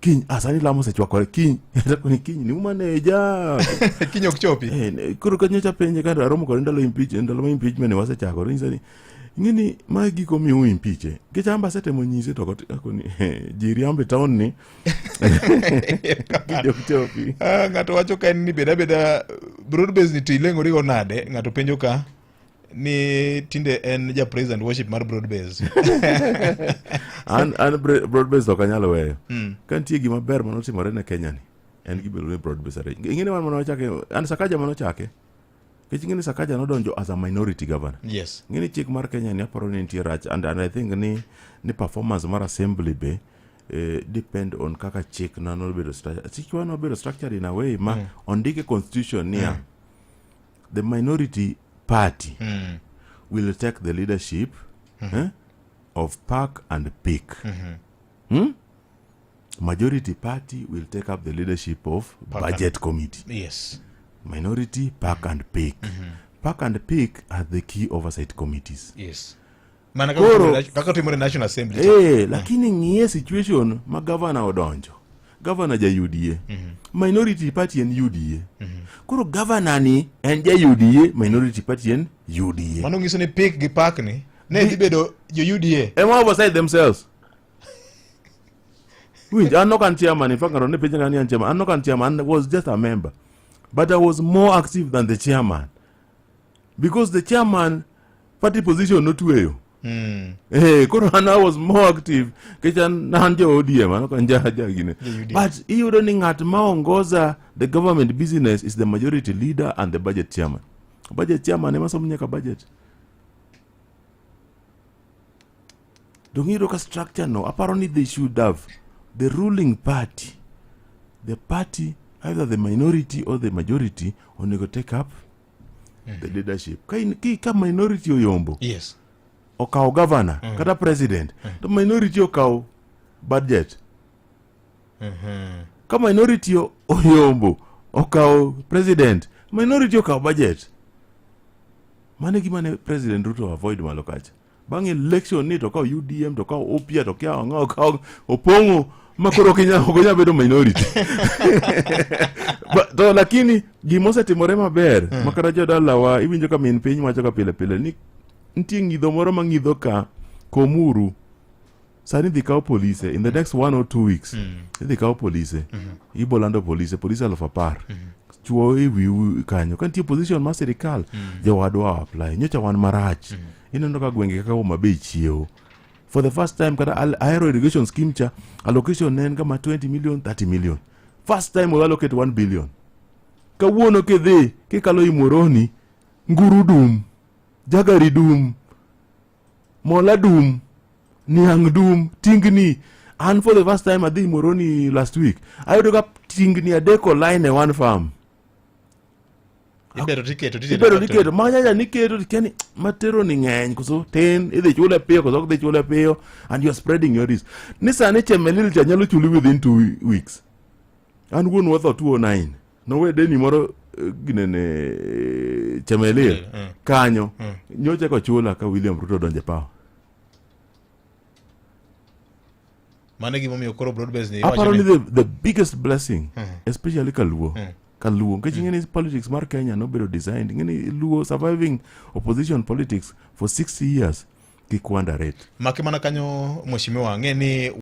kiny asani lamo sechwakore kiny ni kiny ni maneja kiny ok chopi koro kanyocha penje ka aromo kod ndalo impeachment wasechakore nyisa ni ngini ma giko miu impeache kichamba setemo nyise to akoni jiriambe town ni kiny ok chopi. Ng'ato wacho ka ni beda broad base ni tilengo rigo nade ng'ato penjo ka ni tinde en ja praise and worship mar broad base. an broad base to kanyalo weyo kantie gimaber manotimore ne Kenya ni en gibelo ne broad base are ingine man manochake an Sakaja manochake kech ngini Sakaja nodonjo as a minority governor. Yes, ngini chik mar Kenya ni aparo ni nitie rach and I think ni performance mar assembly be depend on kaka chik na nobedo chikwa nobedo structured in a way ma ondike constitution near the minority party will take the leadership of park and pick. Majority party will take up the leadership of budget committee. Yes. Minority, park and pick. Park and pick are the key oversight committees. Yes. Mana kaka timore National Assembly. Lakini ngiye situation ma governor odonjo. Governor ja UDA. Minority party en UDA. Koro governor ni en ja UDA, minority party en UDA. Mano ngiso ni pick gi park ni ne dibedo jo UDA. Em oversight themselves. I'm not chairman. In fact, I'm not chairman. I'm not chairman. I was just a member. But I was more active than the chairman. Because the chairman party position not weyo. Corona was more active. But you don't think at Maongoza, the government business is the majority leader and the budget chairman. Budget chairman, never some budget. Don't you look at structure? No. Apparently, they should have the ruling party, the party, either the minority or the majority, only go take up the leadership. Ka minority oyombo. Yes. Okao governor, kata president. The minority okao budget. Ka minority oyombo, okao president. Minority okao budget. Mane gimane president Ruto avoid malokacha. Bang election ni tokao UDM, tokao OPIA, tokao opongo makoro Kenya bedo minority. To lakini gimose timore maber makara jodalawa iwinjo ka min piny wacho ka pile ni nitie ngidho moro mangidho ka Komuru sani dhi kawo police in the next 1 or 2 weeks. Dhi kawo police. Ibolando police 10,000 chuo ewi kanyo kantie position ma sirikal jowadwa apply nyocha wan marach. Ineno ka gwenge kaka Homabay chiewo. For the first time kada aero irrigation scheme cha allocation nen kama 20 million 30 million. First time we allocate 1 billion. Kawuono kedhe kikalo Imoroni, Ngurudum, Jagaridum, Moladum, Niangdum, Tingni. And for the first time at the Imoroni last week, I would have Tingni adeko line in one farm. Ibero tiketo manya niketo kani matero ni ngeny kuso 10 idhi chule pio kuso idhi chule pio and you are spreading your risk. Nisa ne chemelil cha nyalo chuli within 2 weeks. And one worth of 209. No way deni moro ginene chemelil kanyo nyocha ko chula ka William Ruto donje pao. Mane gimomiyo koro broad base ni apparently the biggest blessing especially Kaluo. Ngini politics mar Kenya no bedo designed. Ngini Luo surviving opposition politics for 60 years kikwanda rate. Makimana kanyo mheshimiwa ngeni